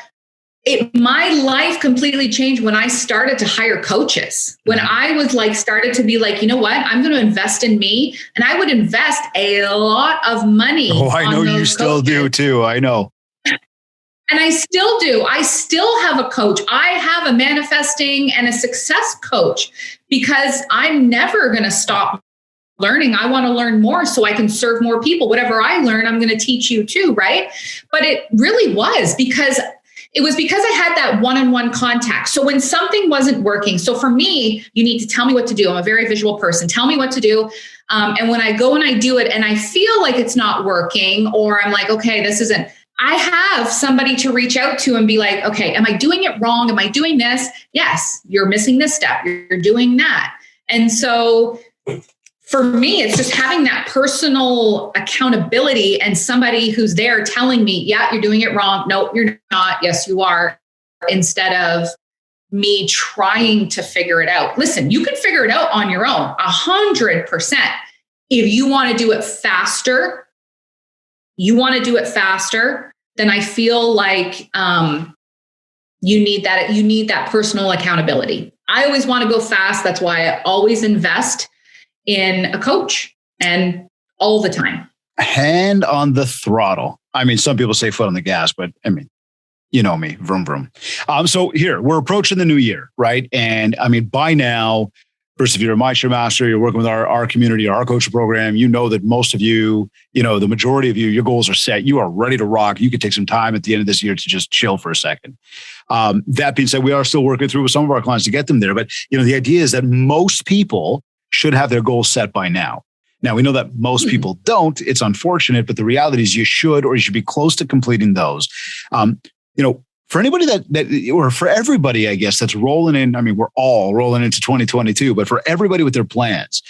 my life completely changed when I started to hire coaches. When I was like, started to be like, you know what, I'm going to invest in me. And I would invest a lot of money. Oh, I know you still do too. I know. And I still do. I still have a coach. I have a manifesting and a success coach because I'm never going to stop learning. I want to learn more so I can serve more people. Whatever I learn, I'm going to teach you too, right? But it really was because I had that one-on-one contact. So when something wasn't working, so for me, you need to tell me what to do. I'm a very visual person. Tell me what to do. And when I go and I do it and I feel like it's not working, or I'm like, okay, this isn't, I have somebody to reach out to and be like, okay, am I doing it wrong? Am I doing this? Yes, you're missing this step. You're doing that. And so for me, it's just having that personal accountability and somebody who's there telling me, yeah, you're doing it wrong. No, you're not. Yes, you are. Instead of me trying to figure it out. Listen, you can figure it out on your own, 100%. If you want to do it faster, then I feel like you need that personal accountability. I always want to go fast. That's why I always invest in a coach and all the time. Hand on the throttle. I mean, some people say foot on the gas, but I mean, you know me, vroom, vroom. So here, we're approaching the new year, right? And I mean, by now, first, if you're a Mindshare Master, you're working with our community, our coaching program, you know that most of you, the majority of you, your goals are set. You are ready to rock. You could take some time at the end of this year to just chill for a second. That being said, we are still working through with some of our clients to get them there. But, the idea is that most people should have their goals set by now. Now, we know that most people don't. It's unfortunate, but the reality is you should be close to completing those. For anybody or for everybody, I guess, that's rolling in, I mean, we're all rolling into 2022, but for everybody with their plans,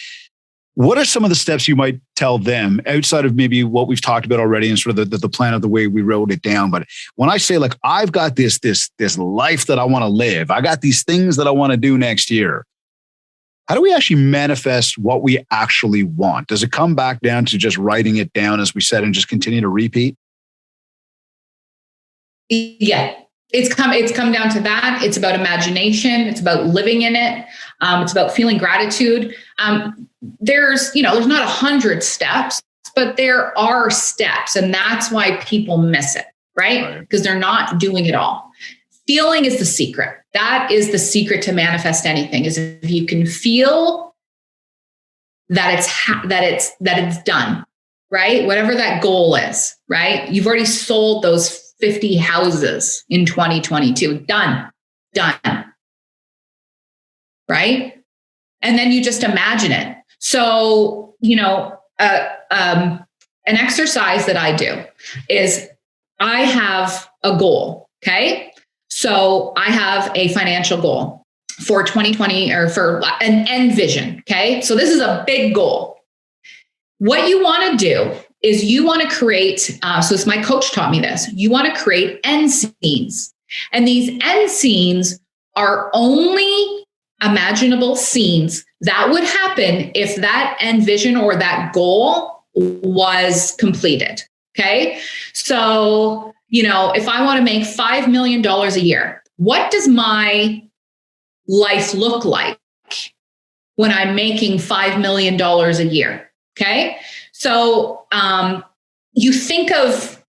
what are some of the steps you might tell them outside of maybe what we've talked about already and sort of the plan of the way we wrote it down? But when I say, like, I've got this life that I want to live, I got these things that I want to do next year. How do we actually manifest what we actually want? Does it come back down to just writing it down, as we said, and just continue to repeat? Yeah, it's come down to that. It's about imagination. It's about living in it. It's about feeling gratitude. There's not 100 steps, but there are steps, and that's why people miss it, right? Because they're not doing it all. Feeling is the secret. That is the secret to manifest anything. Is if you can feel that it's done, right? Whatever that goal is, right? You've already sold those 50 houses in 2022. Done. Right? And then you just imagine it. So, an exercise that I do is I have a goal. Okay. So I have a financial goal for 2020 or for an end vision. Okay. So this is a big goal. What you want to do is you want to create, so my coach taught me this, you want to create end scenes. And these end scenes are only imaginable scenes that would happen if that end vision or that goal was completed. Okay. So, if I want to make $5 million a year, what does my life look like when I'm making $5 million a year? Okay. So, you think of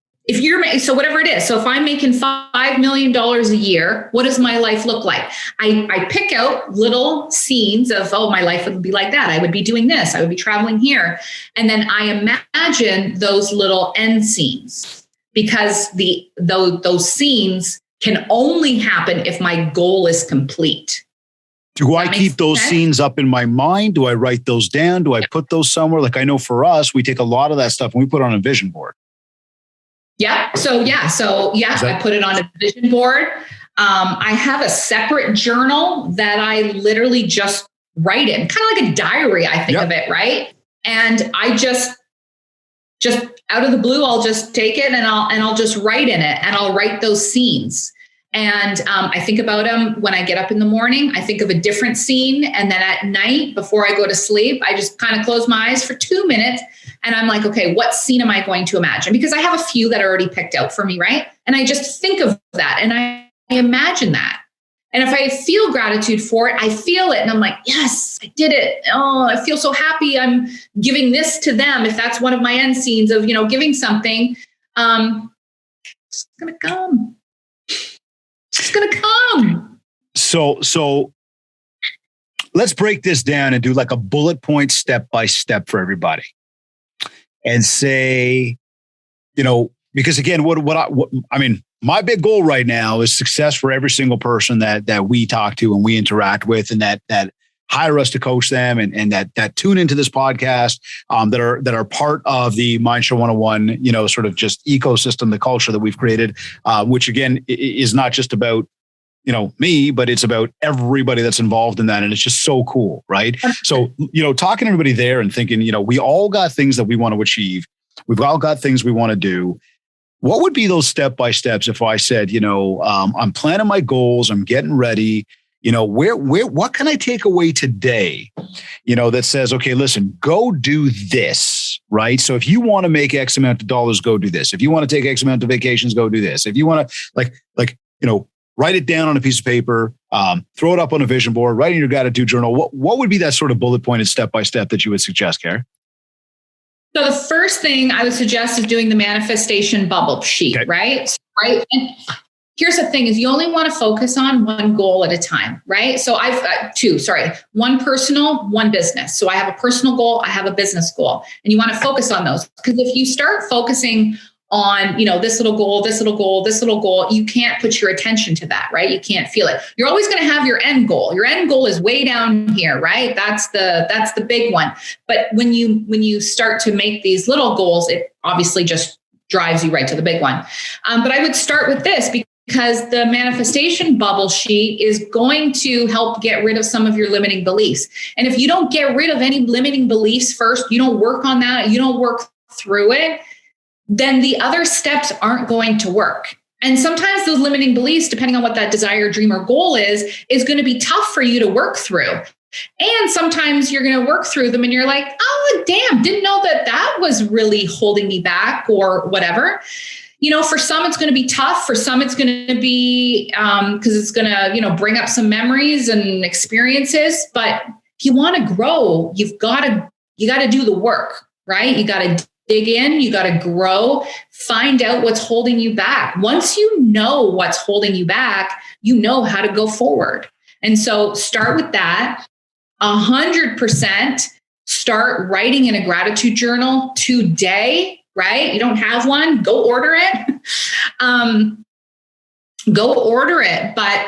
so whatever it is. So if I'm making $5 million a year, what does my life look like? I pick out little scenes of, my life would be like that. I would be doing this. I would be traveling here. And then I imagine those little end scenes, because those scenes can only happen if my goal is complete. Do I keep those scenes up in my mind? Do I write those down? Do I put those somewhere? Like, I know for us, we take a lot of that stuff and we put it on a vision board. Yeah. So I put it on a vision board. I have a separate journal that I literally just write in, kind of like a diary, I think of it, right? And I just out of the blue, I'll just take it and I'll just write in it, and I'll write those scenes. And I think about them when I get up in the morning. I think of a different scene. And then at night, before I go to sleep, I just kind of close my eyes for 2 minutes. And I'm like, okay, what scene am I going to imagine? Because I have a few that are already picked out for me, right? And I just think of that and I imagine that. And if I feel gratitude for it, I feel it. And I'm like, yes, I did it. Oh, I feel so happy. I'm giving this to them. If that's one of my end scenes of, giving something, it's going to come. It's going to come. So let's break this down and do like a bullet point step by step for everybody. And say, because again, my big goal right now is success for every single person that we talk to and we interact with, and that hire us to coach them and that tune into this podcast, that are part of the Mindshare 101, sort of just ecosystem, the culture that we've created, which again is not just about me, but it's about everybody that's involved in that. And it's just so cool. Right. So, talking to everybody there and thinking, we all got things that we want to achieve. We've all got things we want to do. What would be those step-by-steps if I said, I'm planning my goals, I'm getting ready, what can I take away today, that says, okay, listen, go do this, right? So if you want to make X amount of dollars, go do this. If you want to take X amount of vacations, go do this. If you want to write it down on a piece of paper, throw it up on a vision board, write in your gratitude journal. What would be that sort of bullet pointed step-by-step that you would suggest, Karyn? So the first thing I would suggest is doing the manifestation bubble sheet, okay. Right? And here's the thing is you only want to focus on one goal at a time, right? So I've got one personal, one business. So I have a personal goal, I have a business goal, and you want to focus on those. Because if you start focusing on, this little goal, this little goal, this little goal, you can't put your attention to that, right? You can't feel it. You're always going to have your end goal. Your end goal is way down here, right? That's the big one. But when you start to make these little goals, it obviously just drives you right to the big one. But I would start with this because the manifestation bubble sheet is going to help get rid of some of your limiting beliefs. And if you don't get rid of any limiting beliefs first, you don't work on that, you don't work through it, then the other steps aren't going to work. And sometimes those limiting beliefs, depending on what that desire, dream, or goal is going to be tough for you to work through. And sometimes you're going to work through them and you're like, oh, damn, didn't know that was really holding me back or whatever. For some, it's going to be tough. For some, it's going to be because it's going to, bring up some memories and experiences. But if you want to grow, you got to do the work, right? You got to dig in, you got to grow, find out what's holding you back. Once you know what's holding you back, you know how to go forward. And so start with that. 100% start writing in a gratitude journal today, right? You don't have one, go order it. But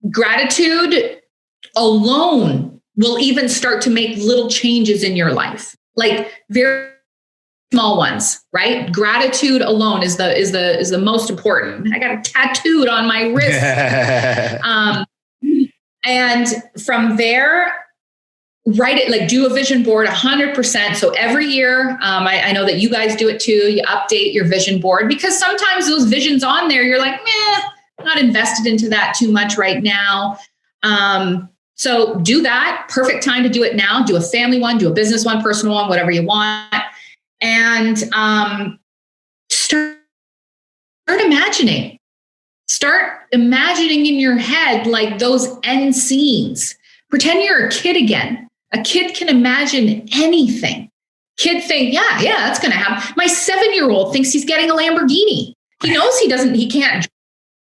gratitude alone will even start to make little changes in your life. Like very small ones, right? Gratitude alone is the most important. I got it tattooed on my wrist. And from there, write it, like do a vision board 100%. So every year, I know that you guys do it too. You update your vision board because sometimes those visions on there, you're like, I'm not invested into that too much right now. So do that. Perfect time to do it now. Do a family one, do a business one, personal one, whatever you want. And start imagining. Start imagining in your head like those end scenes. Pretend you're a kid again. A kid can imagine anything. Kid think, yeah, that's going to happen. My 7-year-old thinks he's getting a Lamborghini. He knows he can't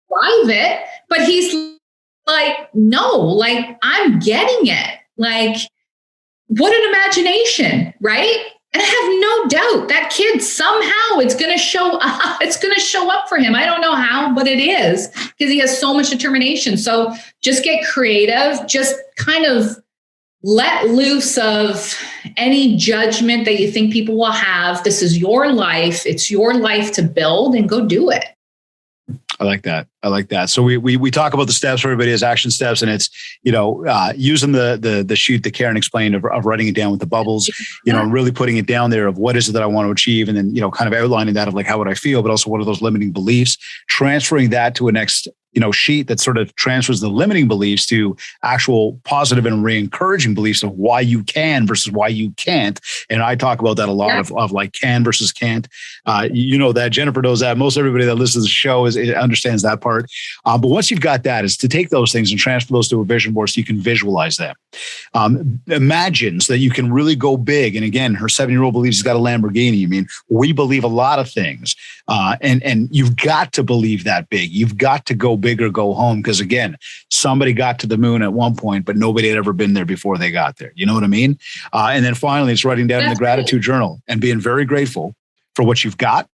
drive it, but he's like, no, like I'm getting it. Like, what an imagination, right? And I have no doubt that kid somehow it's going to show up. It's going to show up for him. I don't know how, but it is because he has so much determination. So just get creative. Just kind of let loose of any judgment that you think people will have. This is your life. It's your life to build and go do it. I like that. So we talk about the steps. Everybody has action steps, and it's using the sheet that Karyn explained of writing it down with the bubbles. Really putting it down there of what is it that I want to achieve, and then kind of outlining that of like how would I feel, but also what are those limiting beliefs. Transferring that to a next sheet that sort of transfers the limiting beliefs to actual positive and re-encouraging beliefs of why you can versus why you can't. And I talk about that a lot of like can versus can't. That Jennifer knows that. Most everybody that listens to the show understands that part. But once you've got that, is to take those things and transfer those to a vision board so you can visualize them. Imagine so that you can really go big. And again, her 7-year-old believes he's got a Lamborghini. I mean, we believe a lot of things. And you've got to believe that big. You've got to go big or go home. Because again, somebody got to the moon at one point, but nobody had ever been there before they got there. You know what I mean? And then finally, it's writing down in the gratitude journal and being very grateful for what you've got,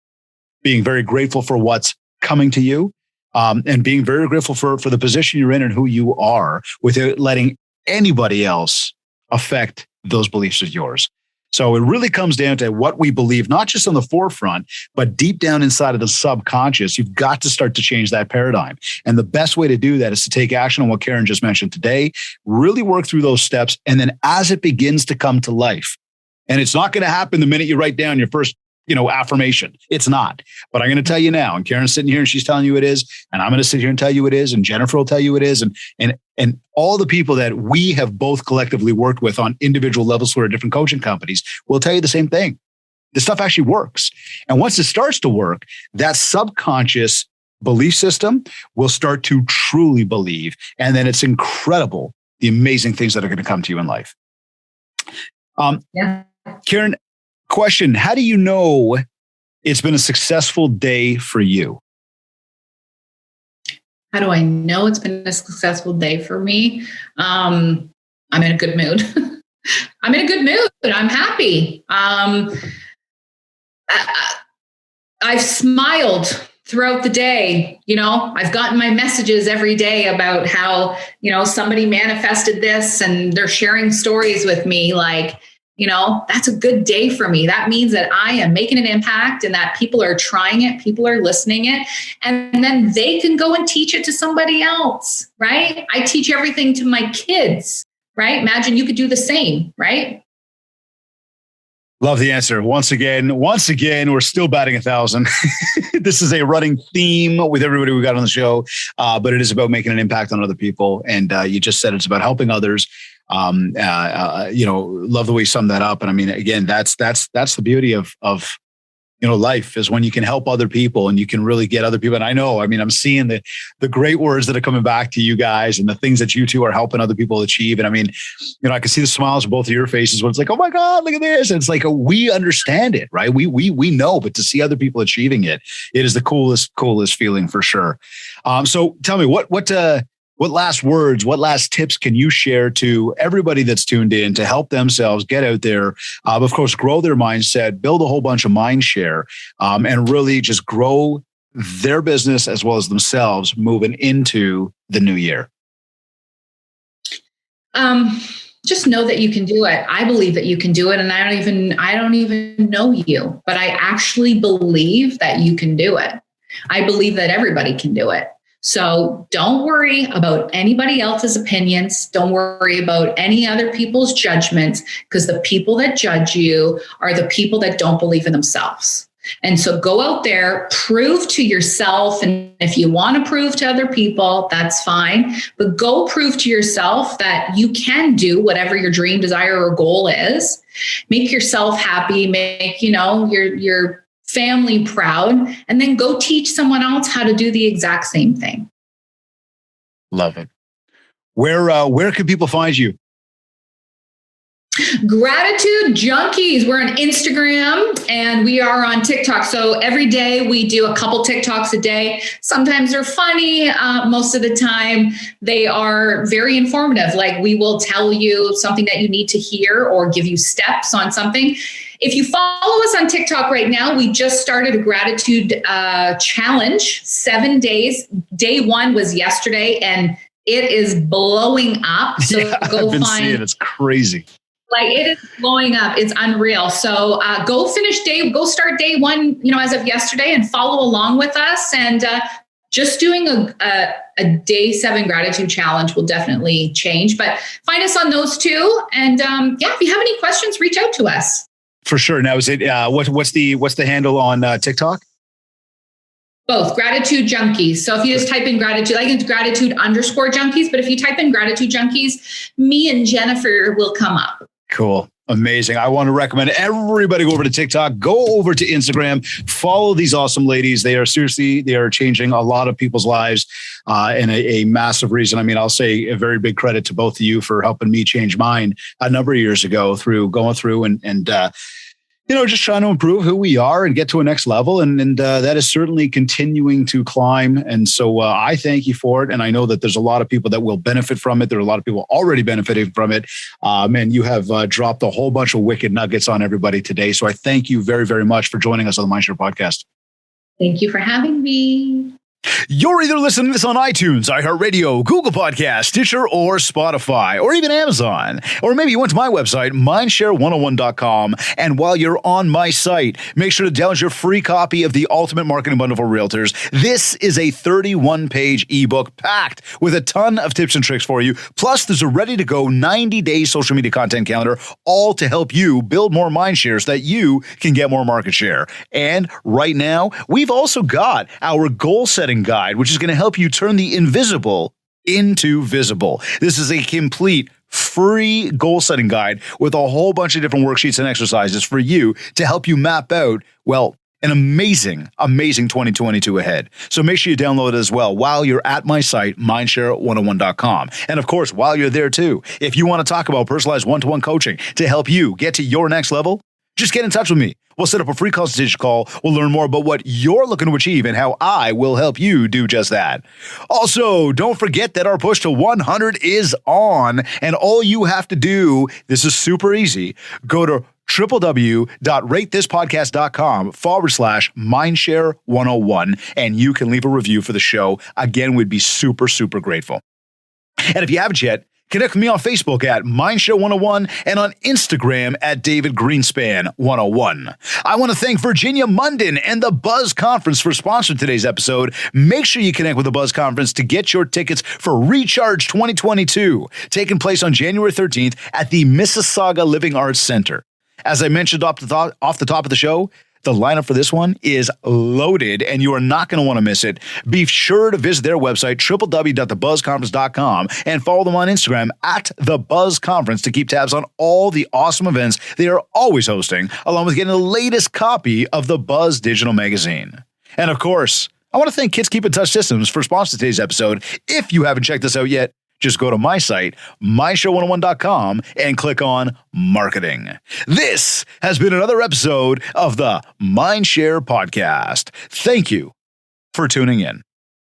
being very grateful for what's coming to you, and being very grateful for the position you're in and who you are without letting anybody else affect those beliefs of yours. So it really comes down to what we believe, not just on the forefront, but deep down inside of the subconscious. You've got to start to change that paradigm. And the best way to do that is to take action on what Karyn just mentioned today, really work through those steps. And then as it begins to come to life, and it's not going to happen the minute you write down your first affirmation. It's not. But I'm going to tell you now, and Karyn's sitting here and she's telling you it is, and I'm going to sit here and tell you it is, and Jennifer will tell you it is, and all the people that we have both collectively worked with on individual levels for different coaching companies will tell you the same thing. This stuff actually works. And once it starts to work, that subconscious belief system will start to truly believe. And then it's incredible, the amazing things that are going to come to you in life. Yeah. Karyn, question, how do you know it's been a successful day for you? How do I know it's been a successful day for me? I'm in a good mood. I'm in a good mood. I'm happy. I've smiled throughout the day. I've gotten my messages every day about how, somebody manifested this and they're sharing stories with me. Like, that's a good day for me. That means that I am making an impact and that people are trying it, people are listening it, and then they can go and teach it to somebody else, right? I teach everything to my kids, right? Imagine you could do the same, right? Love the answer. Once again, we're still batting 1,000. This is a running theme with everybody we got on the show, but it is about making an impact on other people. And you just said it's about helping others. Love the way you summed that up. And I mean, again, that's the beauty of life, is when you can help other people and you can really get other people. And I'm seeing the great words that are coming back to you guys and the things that you two are helping other people achieve. And I mean, I can see the smiles on both of your faces when it's like, oh my God, look at this. And it's like, we understand it, right? We know, but to see other people achieving it is the coolest feeling for sure. So tell me what last words, what last tips can you share to everybody that's tuned in to help themselves get out there, of course, grow their mindset, build a whole bunch of mind share, and really just grow their business as well as themselves moving into the new year? Just know that you can do it. I believe that you can do it. And I don't even know you, but I actually believe that you can do it. I believe that everybody can do it. So don't worry about anybody else's opinions. Don't worry about any other people's judgments, because the people that judge you are the people that don't believe in themselves. And so go out there, prove to yourself. And if you want to prove to other people, that's fine. But go prove to yourself that you can do whatever your dream, desire, or goal is. Make yourself happy. Make, your family proud, and then go teach someone else how to do the exact same thing. Love it. Where can people find you? Gratitude Junkies. We're on Instagram and we are on TikTok. So every day we do a couple TikToks a day. Sometimes they're funny. Most of the time they are very informative. Like, we will tell you something that you need to hear or give you steps on something. If you follow us on TikTok right now, we just started a gratitude challenge, 7 days. Day 1 was yesterday and it is blowing up. So I've been seeing it's crazy. Like, it is blowing up. It's unreal. So go start day 1, as of yesterday, and follow along with us. And just doing a day 7 gratitude challenge will definitely change. But find us on those two. And if you have any questions, reach out to us. For sure. Now, is it what's the handle on TikTok? Both. Gratitude Junkies. So if you just type in gratitude, I think it's gratitude_junkies. But if you type in Gratitude Junkies, me and Jennifer will come up. Cool. Amazing. I want to recommend everybody go over to TikTok, go over to Instagram, follow these awesome ladies. They are changing a lot of people's lives in a massive reason. I mean, I'll say a very big credit to both of you for helping me change mine a number of years ago through going through and just trying to improve who we are and get to a next level. And that is certainly continuing to climb. And so I thank you for it. And I know that there's a lot of people that will benefit from it. There are a lot of people already benefiting from it. And you have dropped a whole bunch of wicked nuggets on everybody today. So I thank you very, very much for joining us on the Mindshare podcast. Thank you for having me. You're either listening to this on iTunes, iHeartRadio, Google Podcasts, Stitcher, or Spotify, or even Amazon. Or maybe you went to my website, mindshare101.com. And while you're on my site, make sure to download your free copy of the Ultimate Marketing Bundle for Realtors. This is a 31-page ebook packed with a ton of tips and tricks for you. Plus, there's a ready-to-go 90-day social media content calendar, all to help you build more mind share so that you can get more market share. And right now, we've also got our goal setting guide, which is going to help you turn the invisible into visible. This is a complete free goal setting guide with a whole bunch of different worksheets and exercises for you to help you map out, well, an amazing, amazing 2022 ahead. So make sure you download it as well while you're at my site, mindshare101.com. And of course, while you're there too, if you want to talk about personalized one-to-one coaching to help you get to your next level, just get in touch with me. We'll set up a free consultation call. We'll learn more about what you're looking to achieve and how I will help you do just that. Also, don't forget that our push to 100 is on, and all you have to do, this is super easy, go to www.ratethispodcast.com/mindshare101, and you can leave a review for the show. Again, we'd be super, super grateful. And if you haven't yet, connect with me on Facebook at Mindshare101 and on Instagram at David Greenspan 101. I want to thank Virginia Munden and the Buzz Conference for sponsoring today's episode. Make sure you connect with the Buzz Conference to get your tickets for Recharge 2022, taking place on January 13th at the Mississauga Living Arts Center. As I mentioned off the top of the show, the lineup for this one is loaded, and you are not going to want to miss it. Be sure to visit their website, www.thebuzzconference.com, and follow them on Instagram at The Buzz Conference to keep tabs on all the awesome events they are always hosting, along with getting the latest copy of the Buzz digital magazine. And of course, I want to thank Kids Keep in Touch Systems for sponsoring today's episode. If you haven't checked this out yet, just go to my site, myshow101.com, and click on Marketing. This has been another episode of the Mindshare Podcast. Thank you for tuning in.